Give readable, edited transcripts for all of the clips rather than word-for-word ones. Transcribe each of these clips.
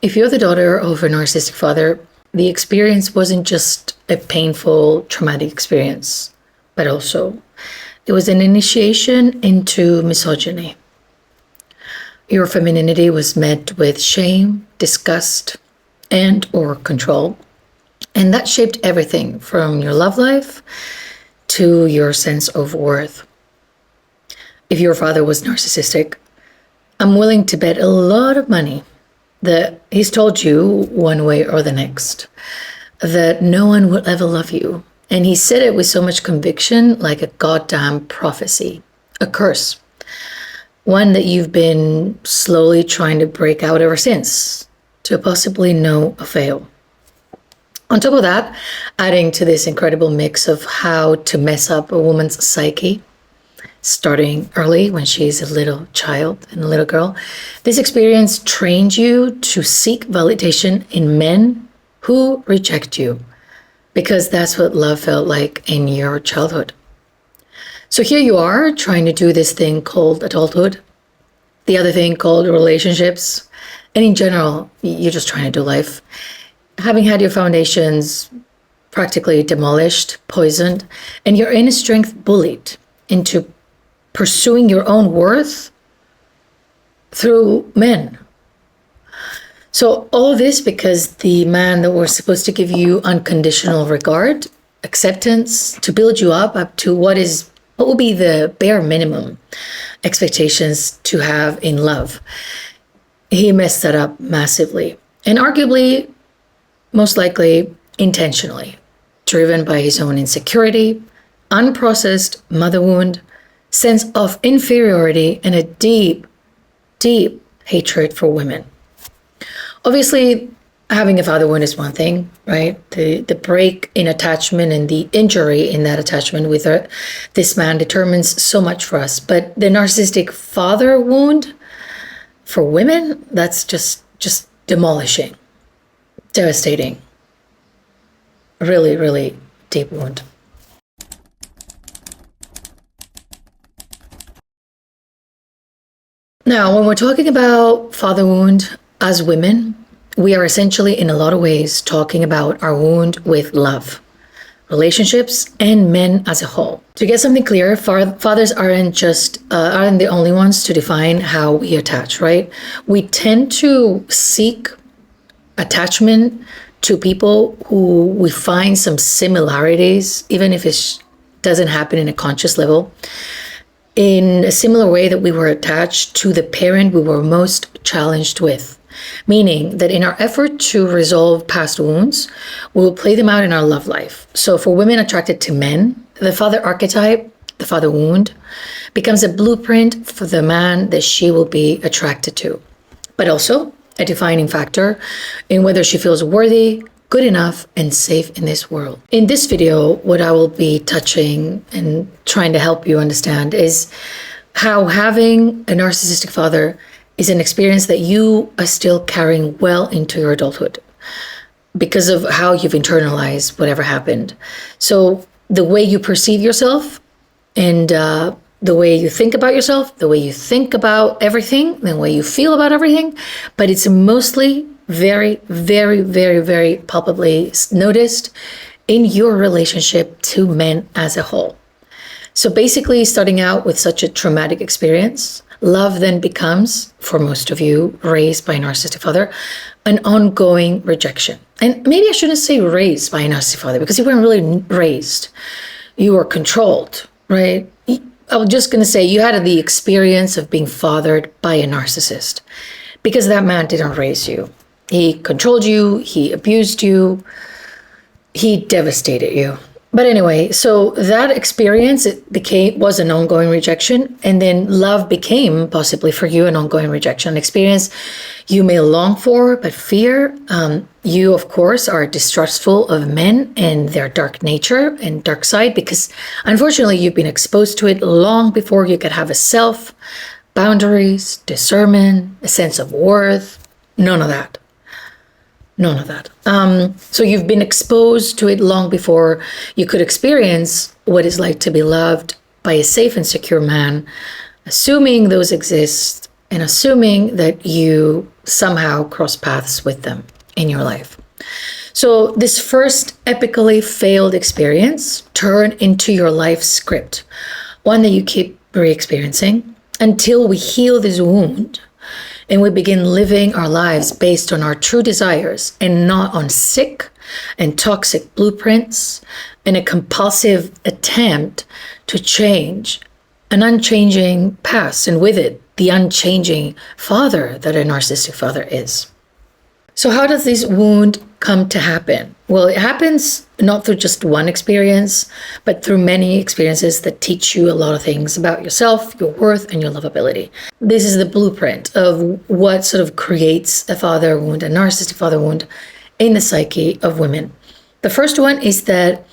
If you're the daughter of a narcissistic father, the experience wasn't just a painful, traumatic experience, but also it was an initiation into misogyny. Your femininity was met with shame, disgust, and or control. And that shaped everything from your love life to your sense of worth. If your father was narcissistic, I'm willing to bet a lot of money that he's told you one way or the next that no one will ever love you. And he said it with so much conviction, like a goddamn prophecy, a curse, one that you've been slowly trying to break out ever since, to possibly no avail. On top of that, adding to this incredible mix of how to mess up a woman's psyche, starting early when she's a little child and a little girl, this experience trained you to seek validation in men who reject you, because that's what love felt like in your childhood. So here you are trying to do this thing called adulthood, the other thing called relationships, and in general, you're just trying to do life. Having had your foundations practically demolished, poisoned, and your inner strength bullied into pursuing your own worth through men. So all of this because the man that was supposed to give you unconditional regard, acceptance, to build you up to what will be the bare minimum expectations to have in love. He messed that up massively, and arguably, most likely intentionally, driven by his own insecurity, unprocessed mother wound, sense of inferiority, and a deep, deep hatred for women. Obviously, having a father wound is one thing, right? The break in attachment and the injury in that attachment with this man determines so much for us. But the narcissistic father wound for women, that's just demolishing, devastating, really, really deep wound. Now, when we're talking about father wound as women, we are essentially in a lot of ways talking about our wound with love, relationships, and men as a whole. To get something clear, fathers aren't the only ones to define how we attach, right? We tend to seek attachment to people who we find some similarities, even if it doesn't happen in a conscious level, in a similar way that we were attached to the parent we were most challenged with. Meaning that in our effort to resolve past wounds, we will play them out in our love life. So for women attracted to men, the father archetype, the father wound, becomes a blueprint for the man that she will be attracted to, but also a defining factor in whether she feels worthy, good enough, and safe in this world. In this video, what I will be touching and trying to help you understand is how having a narcissistic father is an experience that you are still carrying well into your adulthood because of how you've internalized whatever happened. So the way you perceive yourself and the way you think about yourself, the way you think about everything, the way you feel about everything, but it's mostly very, very, very, very palpably noticed in your relationship to men as a whole. So basically, starting out with such a traumatic experience, love then becomes, for most of you raised by a narcissistic father, an ongoing rejection. And maybe I shouldn't say raised by a narcissistic father because you weren't really raised. You were controlled, right? I was just going to say you had the experience of being fathered by a narcissist because that man didn't raise you. He controlled you, he abused you, he devastated you. But anyway, so that experience was an ongoing rejection, and then love became possibly for you an ongoing rejection, an experience you may long for but fear. You, of course, are distrustful of men and their dark nature and dark side because unfortunately you've been exposed to it long before you could have a self, boundaries, discernment, a sense of worth, none of that. None of that. So you've been exposed to it long before you could experience what it's like to be loved by a safe and secure man, assuming those exist and assuming that you somehow cross paths with them in your life. So this first epically failed experience turned into your life script, one that you keep re-experiencing until we heal this wound and we begin living our lives based on our true desires and not on sick and toxic blueprints and a compulsive attempt to change an unchanging past, and with it, the unchanging father that a narcissistic father is. So how does this wound come to happen? Well, it happens not through just one experience, but through many experiences that teach you a lot of things about yourself, your worth, and your lovability. This is the blueprint of what sort of creates a father wound, a narcissistic father wound in the psyche of women. The first one is that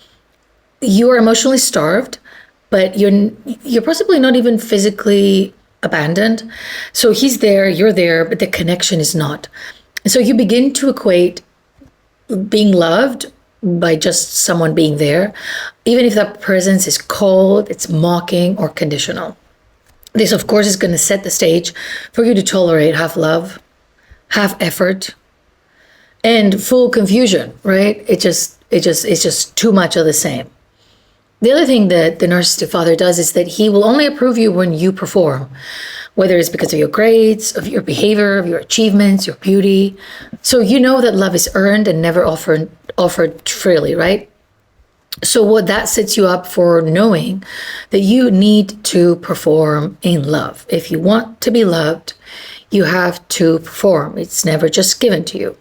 you are emotionally starved, but you're possibly not even physically abandoned. So he's there, you're there, but the connection is not. So you begin to equate being loved by just someone being there, even if that presence is cold, it's mocking, or conditional. This, of course, is going to set the stage for you to tolerate half love, half effort, and full confusion, right? It's just too much of the same. The other thing that the narcissistic father does is that he will only approve you when you perform, whether it's because of your grades, of your behavior, of your achievements, your beauty. So you know that love is earned and never offered freely, right? So what that sets you up for knowing that you need to perform in love. If you want to be loved, you have to perform. It's never just given to you.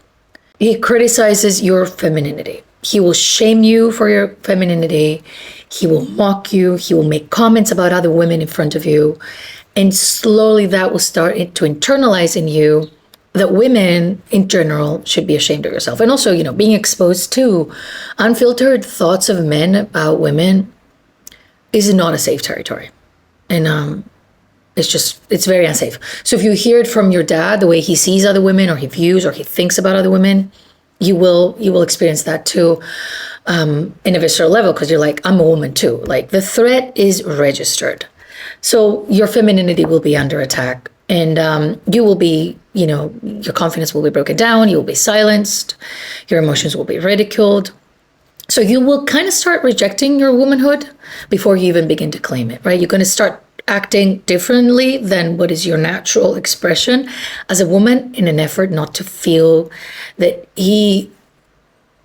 He criticizes your femininity. He will shame you for your femininity. He will mock you. He will make comments about other women in front of you. And slowly that will start to internalize in you that women in general should be ashamed of yourself. And also, being exposed to unfiltered thoughts of men about women is not a safe territory. And it's very unsafe. So if you hear it from your dad, the way he sees other women or he views or he thinks about other women, you will experience that too in a visceral level, because you're like, I'm a woman too. Like, the threat is registered. So your femininity will be under attack, and you will be, your confidence will be broken down. You will be silenced. Your emotions will be ridiculed. So you will kind of start rejecting your womanhood before you even begin to claim it, right? You're going to start acting differently than what is your natural expression as a woman in an effort not to feel that he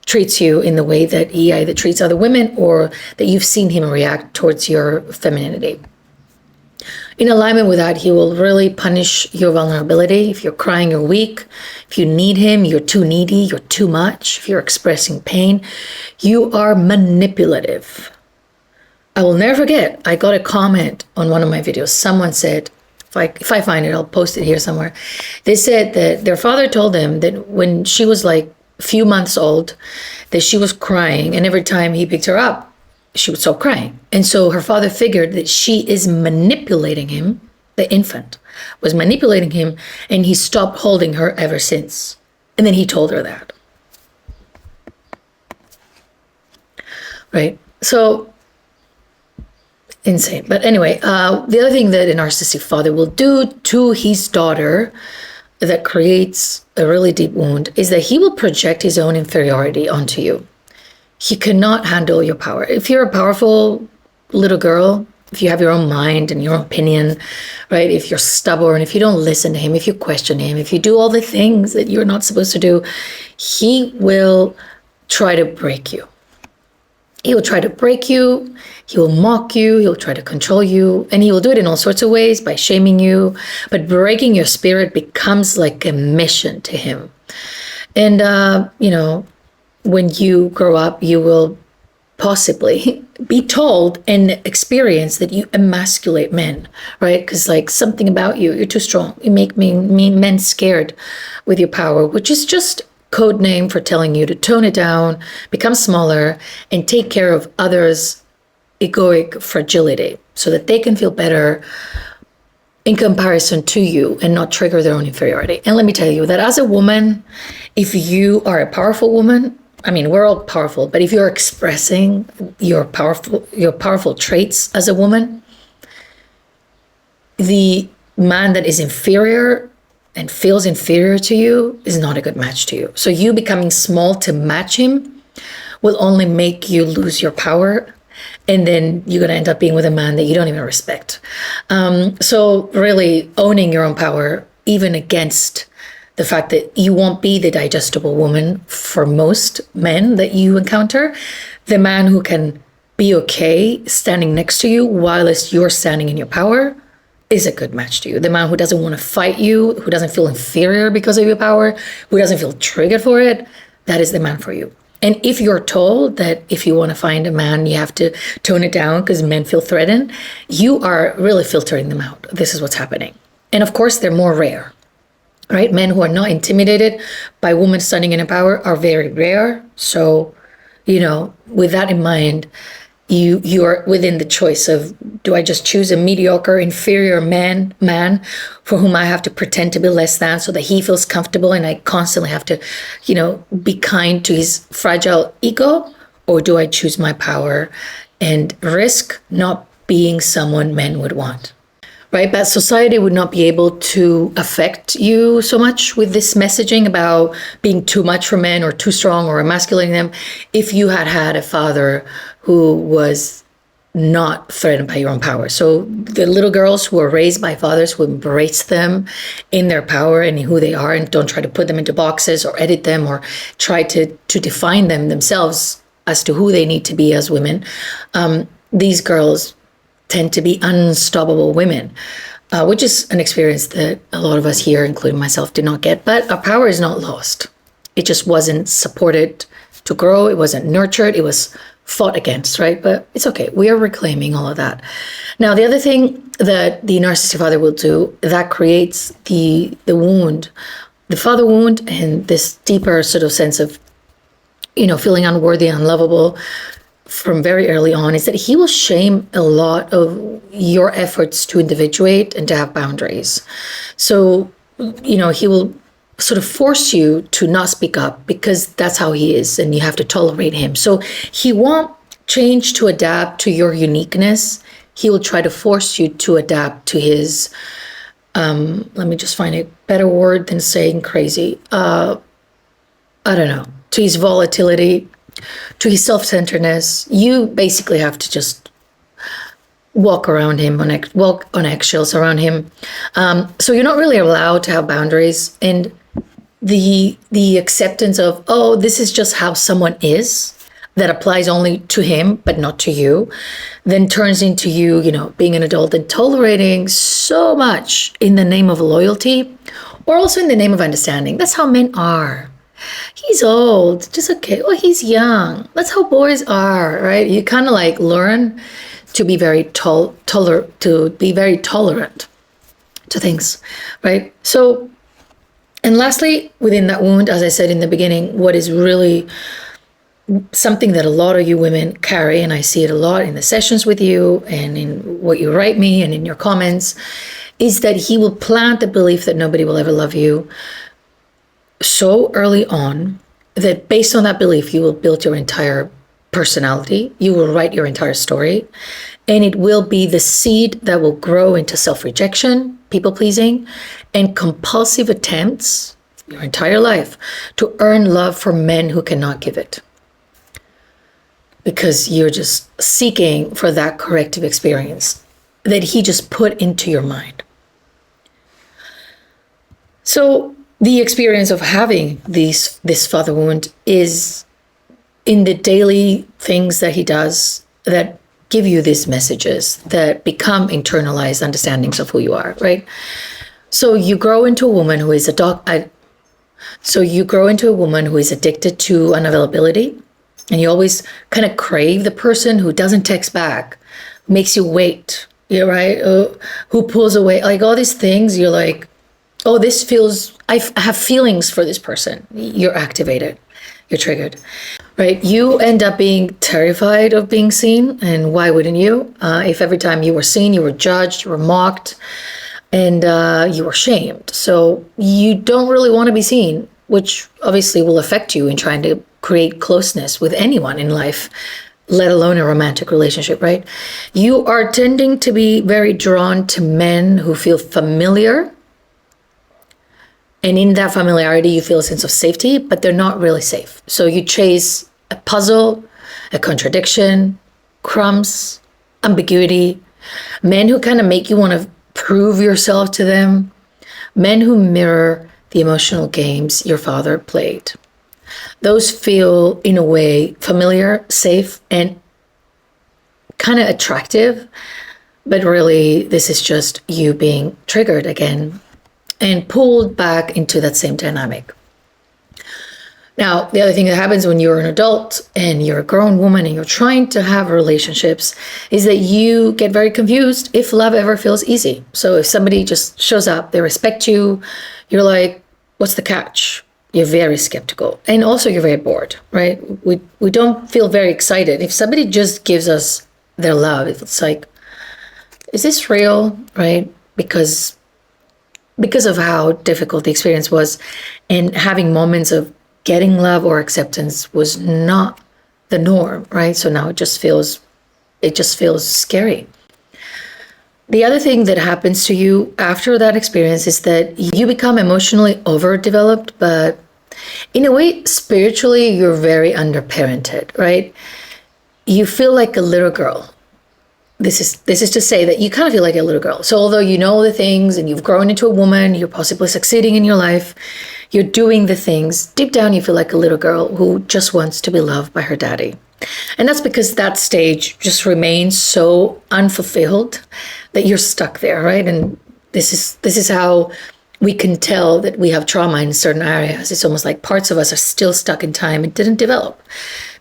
treats you in the way that he either treats other women or that you've seen him react towards your femininity. In alignment with that, he will really punish your vulnerability. If you're crying, you're weak. If you need him, you're too needy, you're too much. If you're expressing pain, you are manipulative. I will never forget, I got a comment on one of my videos. Someone said, if I find it, I'll post it here somewhere. They said that their father told them that when she was like a few months old, that she was crying, and every time he picked her up, she would stop crying. And so her father figured that she is manipulating him, the infant was manipulating him, and he stopped holding her ever since. And then he told her that. Right? So, insane. But anyway, the other thing that a narcissistic father will do to his daughter that creates a really deep wound is that he will project his own inferiority onto you. He cannot handle your power. If you're a powerful little girl, if you have your own mind and your own opinion, right? If you're stubborn, if you don't listen to him, if you question him, if you do all the things that you're not supposed to do, he will try to break you. He will try to break you, he will mock you, he'll try to control you, and he will do it in all sorts of ways by shaming you, but breaking your spirit becomes like a mission to him. And, when you grow up, you will possibly be told and experience that you emasculate men, right? Because like something about you, you're too strong. You make men scared with your power, which is just code name for telling you to tone it down, become smaller, and take care of others' egoic fragility so that they can feel better in comparison to you and not trigger their own inferiority. And let me tell you that as a woman, if you are a powerful woman, I mean, we're all powerful, but if you're expressing your powerful traits as a woman, the man that is inferior and feels inferior to you is not a good match to you. So you becoming small to match him will only make you lose your power. And then you're going to end up being with a man that you don't even respect. So really owning your own power, even against the fact that you won't be the digestible woman for most men that you encounter, the man who can be okay standing next to you whilst you're standing in your power is a good match to you. The man who doesn't want to fight you, who doesn't feel inferior because of your power, who doesn't feel triggered for it, that is the man for you. And if you're told that if you want to find a man, you have to tone it down because men feel threatened, you are really filtering them out. This is what's happening. And of course, they're more rare, right? Men who are not intimidated by women standing in power are very rare. So, with that in mind, you are within the choice of, do I just choose a mediocre, inferior man for whom I have to pretend to be less than so that he feels comfortable and I constantly have to, be kind to his fragile ego? Or do I choose my power and risk not being someone men would want? Right? But society would not be able to affect you so much with this messaging about being too much for men or too strong or emasculating them if you had had a father who was not threatened by your own power. So the little girls who are raised by fathers who embrace them in their power and in who they are and don't try to put them into boxes or edit them or try to define them themselves as to who they need to be as women, these girls tend to be unstoppable women, which is an experience that a lot of us here, including myself, did not get. But our power is not lost. It just wasn't supported to grow. It wasn't nurtured. It was fought against, right? But it's okay. We are reclaiming all of that. Now, the other thing that the narcissistic father will do that creates the wound, the father wound, and this deeper sort of sense of, feeling unworthy, unlovable, from very early on, is that he will shame a lot of your efforts to individuate and to have boundaries. So, he will sort of force you to not speak up because that's how he is and you have to tolerate him. So he won't change to adapt to your uniqueness. He will try to force you to adapt to his, let me just find a better word than saying crazy. To his volatility, to his self-centeredness. You basically have to just walk around him, walk on eggshells around him. So you're not really allowed to have boundaries. And the acceptance of, this is just how someone is, that applies only to him, but not to you, then turns into you, being an adult and tolerating so much in the name of loyalty or also in the name of understanding. That's how men are. He's old, just okay. Oh, he's young. That's how boys are, right? You kind of learn to be very tolerant to things, right? So, and lastly, within that wound, as I said in the beginning, what is really something that a lot of you women carry, and I see it a lot in the sessions with you and in what you write me and in your comments, is that he will plant the belief that nobody will ever love you so early on that based on that belief, you will build your entire personality. You will write your entire story. And it will be the seed that will grow into self-rejection, people-pleasing, and compulsive attempts your entire life to earn love from men who cannot give it. Because you're just seeking for that corrective experience that he just put into your mind. So the experience of having this father wound is in the daily things that he does that give you these messages that become internalized understandings of who you are, right? So you grow into a woman who is addicted to unavailability, and you always kind of crave the person who doesn't text back, makes you wait, right? Who pulls away, all these things. You're like, I have feelings for this person. You're activated. You're triggered, right? You end up being terrified of being seen. And why wouldn't you? If every time you were seen, you were judged, you were mocked, and you were shamed. So you don't really want to be seen, which obviously will affect you in trying to create closeness with anyone in life let alone a romantic relationship, right? You are tending to be very drawn to men who feel familiar. And in that familiarity, you feel a sense of safety, but they're not really safe. So you chase a puzzle, a contradiction, crumbs, ambiguity, men who kind of make you want to prove yourself to them, men who mirror the emotional games your father played. Those feel, in a way, familiar, safe, and kind of attractive, but really this is just you being triggered again and pulled back into that same dynamic. Now, the other thing that happens when you're an adult and you're a grown woman and you're trying to have relationships is that you get very confused if love ever feels easy. So if somebody just shows up, they respect you, you're like, what's the catch? You're very skeptical. And also you're very bored, right? We don't feel very excited. If somebody just gives us their love, it's like, is this real, right? Because of how difficult the experience was, and having moments of getting love or acceptance was not the norm, right? So now it just feels scary. The other thing that happens to you after that experience is that you become emotionally overdeveloped, but in a way, spiritually, you're very underparented, right? You feel like a little girl. This is to say that you kind of feel like a little girl. So although you know the things and you've grown into a woman, you're possibly succeeding in your life, you're doing the things, deep down you feel like a little girl who just wants to be loved by her daddy. And that's because that stage just remains so unfulfilled that you're stuck there, right? And this is how we can tell that we have trauma in certain areas. It's almost like parts of us are still stuck in time and didn't develop,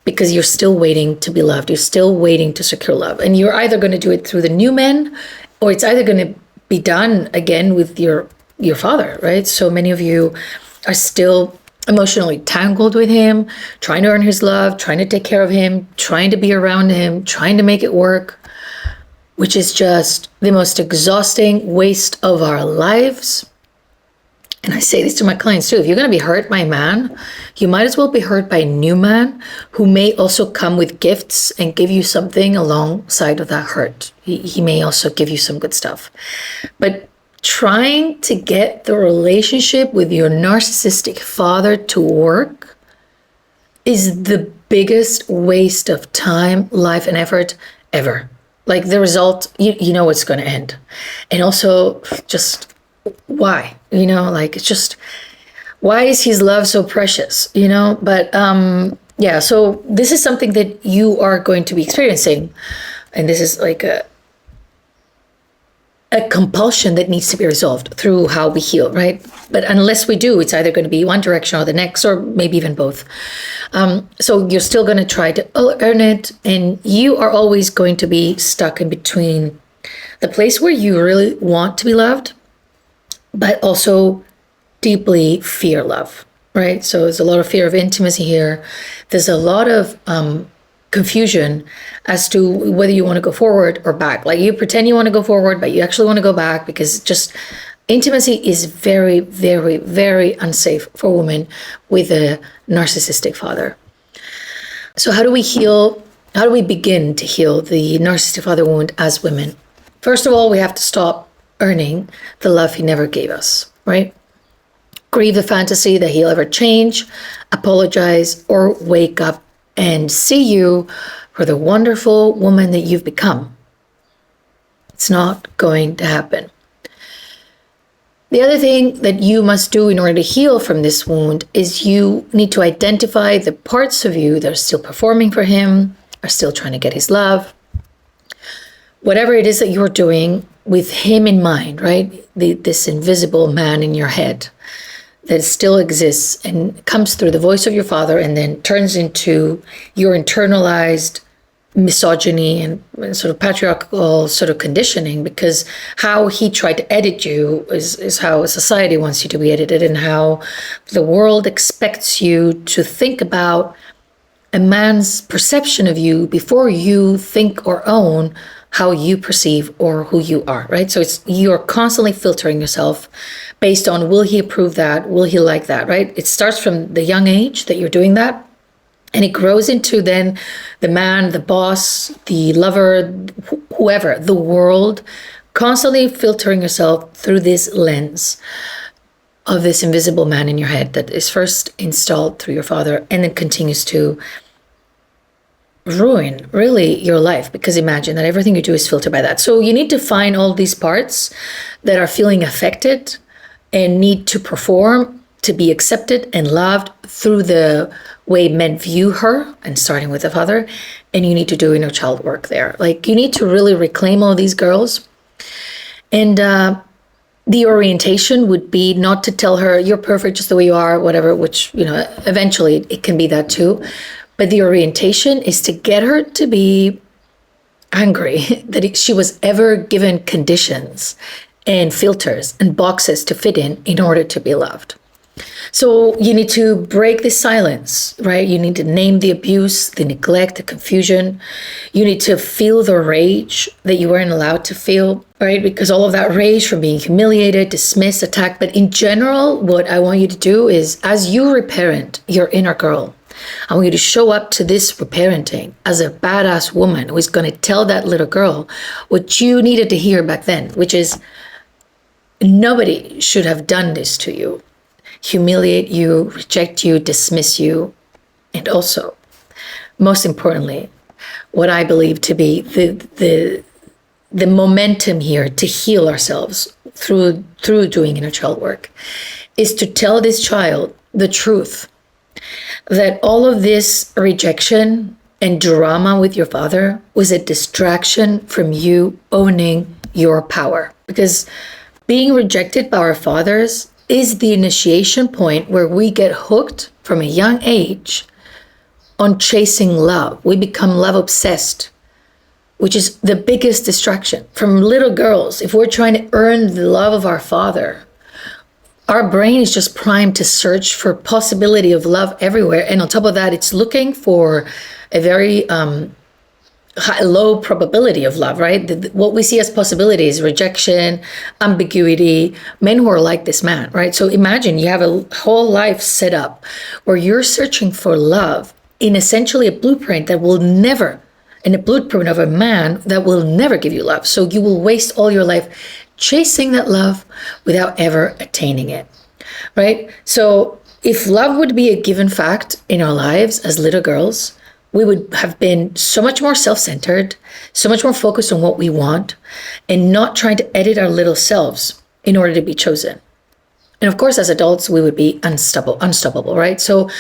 because you're still waiting to be loved. You're still waiting to secure love. And you're either going to do it through the new men, or it's either going to be done again with your father, right? So many of you are still emotionally tangled with him, trying to earn his love, trying to take care of him, trying to be around him, trying to make it work, which is just the most exhausting waste of our lives. And I say this to my clients too, if you're going to be hurt by a man, you might as well be hurt by a new man who may also come with gifts and give you something alongside of that hurt. He may also give you some good stuff. But trying to get the relationship with your narcissistic father to work is the biggest waste of time, life, and effort ever. Like the result, you know it's going to end. And also just why, like it's just, why is his love so precious, but yeah, so this is something that you are going to be experiencing, and this is like a compulsion that needs to be resolved through how we heal, right? But unless we do, it's either going to be one direction or the next, or maybe even both. So you're still going to try to earn it, and you are always going to be stuck in between the place where you really want to be loved, but also deeply fear love, right? So there's a lot of fear of intimacy here. There's a lot of confusion as to whether you want to go forward or back. Like you pretend you want to go forward, but you actually want to go back, because just intimacy is very, very, very unsafe for women with a narcissistic father. So how do we heal? How do we begin to heal the narcissistic father wound as women? First of all, we have to stop earning the love he never gave us, right? Grieve the fantasy that he'll ever change, apologize, or wake up and see you for the wonderful woman that you've become. It's not going to happen. The other thing that you must do in order to heal from this wound is you need to identify the parts of you that are still performing for him, are still trying to get his love. Whatever it is that you're doing with him in mind, right? This invisible man in your head that still exists and comes through the voice of your father and then turns into your internalized misogyny and sort of patriarchal sort of conditioning, because how he tried to edit you is how society wants you to be edited, and how the world expects you to think about a man's perception of you before you think or own how you perceive or who you are, right? So you're constantly filtering yourself based on, will he approve that? Will he like that, right? It starts from the young age that you're doing that. And it grows into then the man, the boss, the lover, whoever, the world, constantly filtering yourself through this lens of this invisible man in your head that is first installed through your father and then continues to ruin really your life, because imagine that everything you do is filtered by that. So you need to find all these parts that are feeling affected and need to perform to be accepted and loved through the way men view her, and starting with the father. And you need to do inner child work there. Like, you need to really reclaim all these girls. And the orientation would be not to tell her you're perfect just the way you are, whatever, which, eventually it can be that too. But the orientation is to get her to be angry that she was ever given conditions and filters and boxes to fit in order to be loved. So you need to break the silence, right? You need to name the abuse, the neglect, the confusion. You need to feel the rage that you weren't allowed to feel, right? Because all of that rage from being humiliated, dismissed, attacked. But in general, what I want you to do is, as you reparent your inner girl, I want you to show up to this reparenting as a badass woman who is going to tell that little girl what you needed to hear back then, which is, nobody should have done this to you. Humiliate you, reject you, dismiss you. And also, most importantly, what I believe to be the momentum here to heal ourselves through doing inner child work is to tell this child the truth, that all of this rejection and drama with your father was a distraction from you owning your power. Because being rejected by our fathers is the initiation point where we get hooked from a young age on chasing love. We become love obsessed, which is the biggest distraction. From little girls, if we're trying to earn the love of our father, our brain is just primed to search for possibility of love everywhere. And on top of that, it's looking for a very low probability of love, right? What we see as possibility is rejection, ambiguity, men who are like this man, right? So imagine you have a whole life set up where you're searching for love in essentially a blueprint that will never, in a blueprint of a man that will never give you love. So you will waste all your life chasing that love without ever attaining it, right? So if love would be a given fact in our lives as little girls, we would have been so much more self-centered, so much more focused on what we want, and not trying to edit our little selves in order to be chosen. And of course, as adults, we would be unstoppable, right? So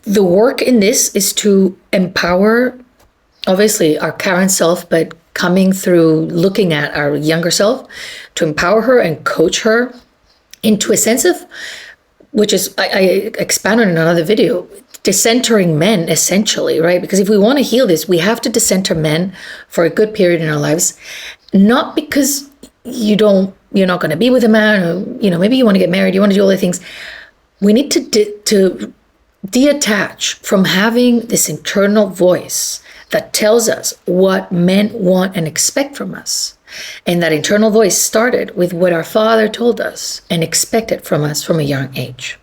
the work in this is to empower, obviously, our current self, but coming through looking at our younger self, to empower her and coach her into a sense of, which is, I expanded in another video, decentering men, essentially, right? Because if we want to heal this, we have to decenter men for a good period in our lives, not because you're not going to be with a man, or maybe you want to get married, you want to do all the things. We need to detach from having this internal voice that tells us what men want and expect from us. And that internal voice started with what our father told us and expected from us from a young age.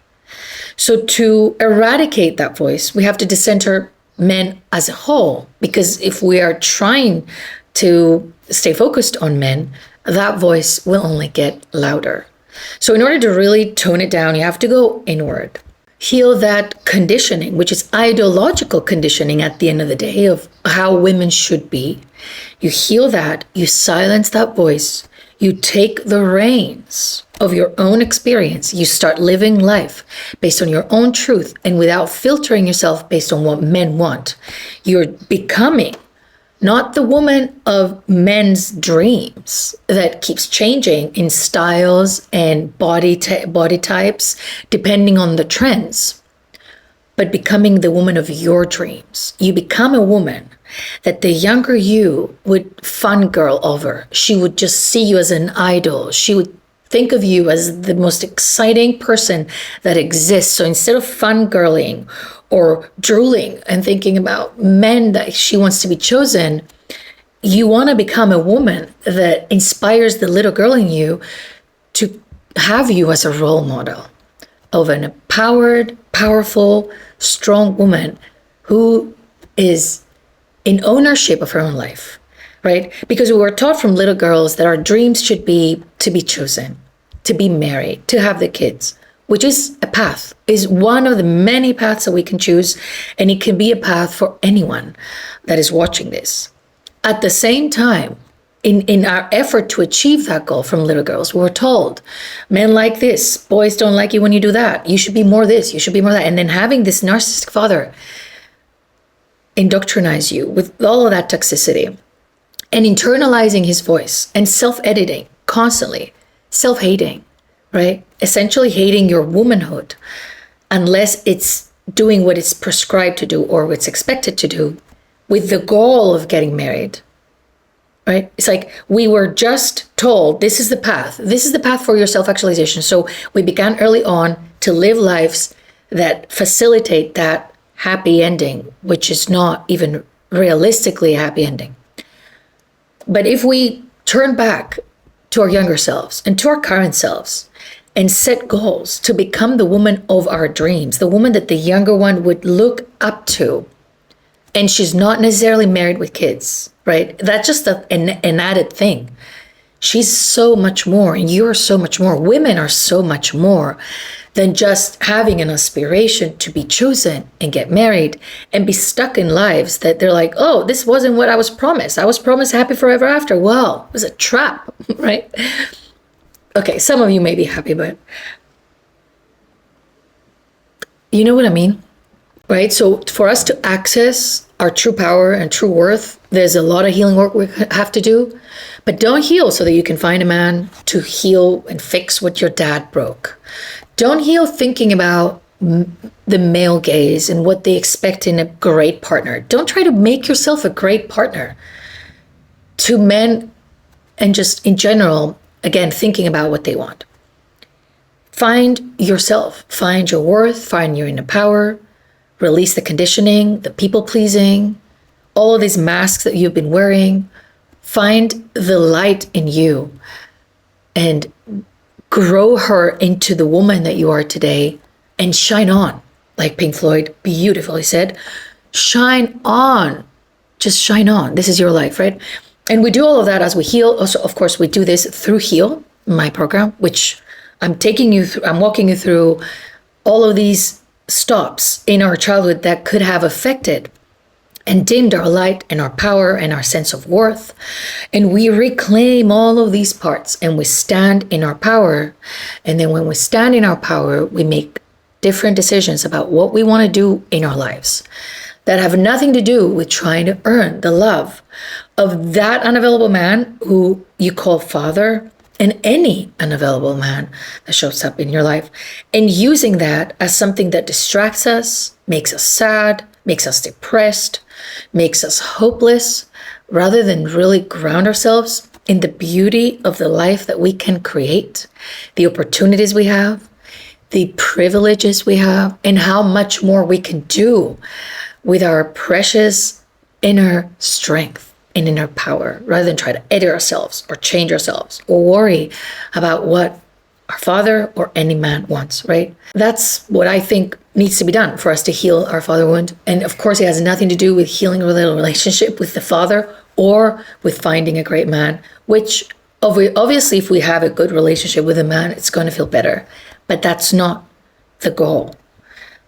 So to eradicate that voice, we have to decenter men as a whole, because if we are trying to stay focused on men, that voice will only get louder. So in order to really tone it down, you have to go inward. Heal that conditioning, which is ideological conditioning at the end of the day of how women should be. You heal that, you silence that voice, you take the reins of your own experience. You start living life based on your own truth and without filtering yourself based on what men want. You're becoming not the woman of men's dreams that keeps changing in styles and body types depending on the trends, but becoming the woman of your dreams. You become a woman that the younger you would fangirl over. She would just see you as an idol. She would think of you as the most exciting person that exists. So instead of fangirling or drooling and thinking about men that she wants to be chosen, you want to become a woman that inspires the little girl in you to have you as a role model of an empowered, powerful, strong woman who is in ownership of her own life, right? Because we were taught from little girls that our dreams should be to be chosen, to be married, to have the kids, which is a path, is one of the many paths that we can choose. And it can be a path for anyone that is watching this. At the same time, in our effort to achieve that goal from little girls, we were told, men like this, boys don't like you when you do that. You should be more this, you should be more that. And then having this narcissistic father indoctrinize you with all of that toxicity and internalizing his voice and self-editing constantly, self-hating, right? Essentially hating your womanhood unless it's doing what it's prescribed to do or what's expected to do with the goal of getting married, right? It's like we were just told this is the path. This is the path for your self-actualization. So we began early on to live lives that facilitate that happy ending, which is not even realistically a happy ending. But if we turn back to our younger selves and to our current selves and set goals to become the woman of our dreams, the woman that the younger one would look up to, and she's not necessarily married with kids, right? That's just an added thing. She's so much more, and you're so much more. Women are so much more than just having an aspiration to be chosen and get married and be stuck in lives that they're like, oh, this wasn't what I was promised. I was promised happy forever after. Well, it was a trap, right? Okay, some of you may be happy, but you know what I mean? Right? So for us to access our true power and true worth, there's a lot of healing work we have to do. But don't heal so that you can find a man to heal and fix what your dad broke. Don't heal thinking about the male gaze and what they expect in a great partner. Don't try to make yourself a great partner to men and just in general, again, thinking about what they want. Find yourself, find your worth, find your inner power, release the conditioning, the people-pleasing, all of these masks that you've been wearing. Find the light in you and grow her into the woman that you are today and shine on. Like Pink Floyd beautifully said, shine on. Just shine on. This is your life, right? And we do all of that as we heal. Also, of course, we do this through Heal, my program, which I'm walking you through all of these stops in our childhood that could have affected and dimmed our light and our power and our sense of worth. And we reclaim all of these parts and we stand in our power. And then when we stand in our power, we make different decisions about what we want to do in our lives that have nothing to do with trying to earn the love of that unavailable man who you call father, and any unavailable man that shows up in your life, and using that as something that distracts us, makes us sad, makes us depressed, makes us hopeless, rather than really ground ourselves in the beauty of the life that we can create, the opportunities we have, the privileges we have, and how much more we can do with our precious inner strength and inner power, rather than try to edit ourselves or change ourselves or worry about what our father or any man wants, right? That's what I think needs to be done for us to heal our father wound. And of course, it has nothing to do with healing a little relationship with the father or with finding a great man, which obviously, if we have a good relationship with a man, it's going to feel better. But that's not the goal.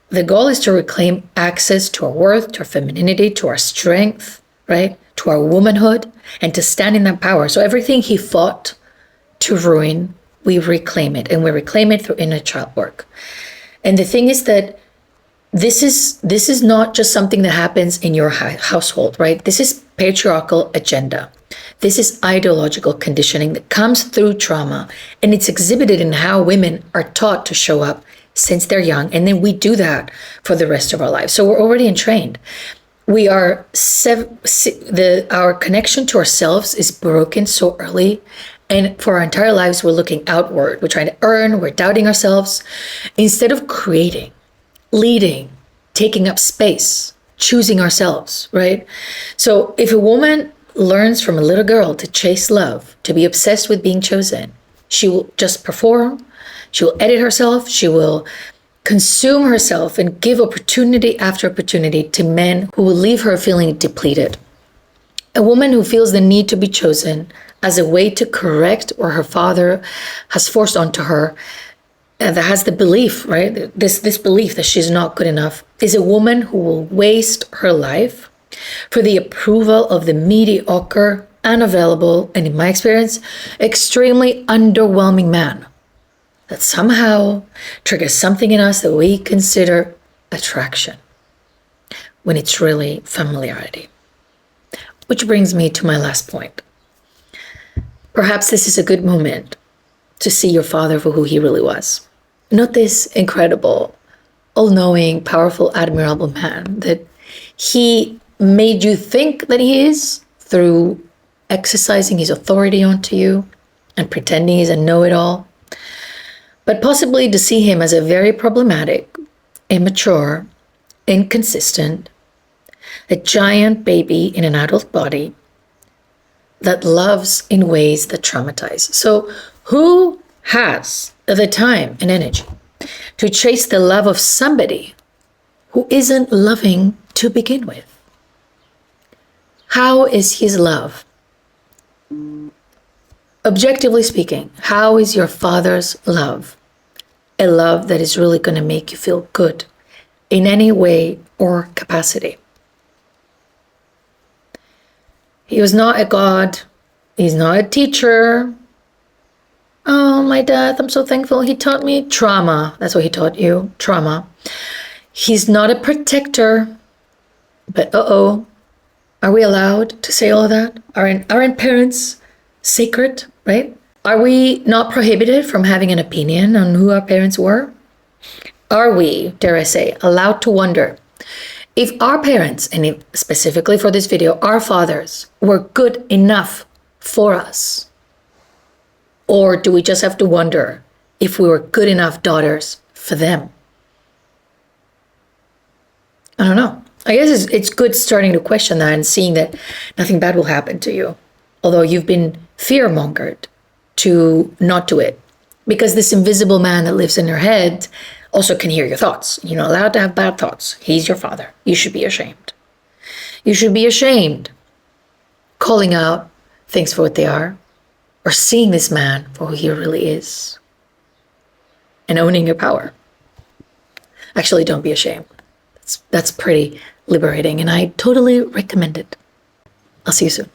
The goal is to reclaim access to our worth, to our femininity, to our strength, right? To our womanhood, and to stand in that power. So everything he fought to ruin, we reclaim it, and we reclaim it through inner child work. And the thing is that this is not just something that happens in your household, right? This is patriarchal agenda. This is ideological conditioning that comes through trauma, and it's exhibited in how women are taught to show up since they're young, and then we do that for the rest of our lives. So we're already entrained. We are our connection to ourselves is broken so early, and for our entire lives we're looking outward. We're trying to earn, we're doubting ourselves instead of creating, leading, taking up space, choosing ourselves, right? So if a woman learns from a little girl to chase love, to be obsessed with being chosen, she will just perform, she will edit herself, she will consume herself and give opportunity after opportunity to men who will leave her feeling depleted. A woman who feels the need to be chosen as a way to correct what her father has forced onto her, and that has the belief, right? This belief that she's not good enough, is a woman who will waste her life for the approval of the mediocre, unavailable, and in my experience, extremely underwhelming man that somehow triggers something in us that we consider attraction when it's really familiarity. Which brings me to my last point. Perhaps this is a good moment to see your father for who he really was. Not this incredible, all-knowing, powerful, admirable man that he made you think that he is through exercising his authority onto you and pretending he's a know-it-all, but possibly to see him as a very problematic, immature, inconsistent, a giant baby in an adult body that loves in ways that traumatize. So who has the time and energy to chase the love of somebody who isn't loving to begin with? How is his love? Objectively speaking, how is your father's love a love that is really going to make you feel good in any way or capacity? He was not a god. He's not a teacher. Oh, my dad, I'm so thankful he taught me trauma. That's what he taught you, trauma. He's not a protector. But are we allowed to say all of that? Aren't parents sacred, right? Are we not prohibited from having an opinion on who our parents were? Are we, dare I say, allowed to wonder if our parents, and if specifically for this video, our fathers, were good enough for us? Or do we just have to wonder if we were good enough daughters for them? I don't know. I guess it's good starting to question that and seeing that nothing bad will happen to you, although you've been fear-mongered to not do it. Because this invisible man that lives in your head also can hear your thoughts. You're not allowed to have bad thoughts. He's your father. You should be ashamed. You should be ashamed calling out things for what they are, or seeing this man for who he really is, and owning your power. Actually, don't be ashamed. That's pretty liberating, and I totally recommend it. I'll see you soon.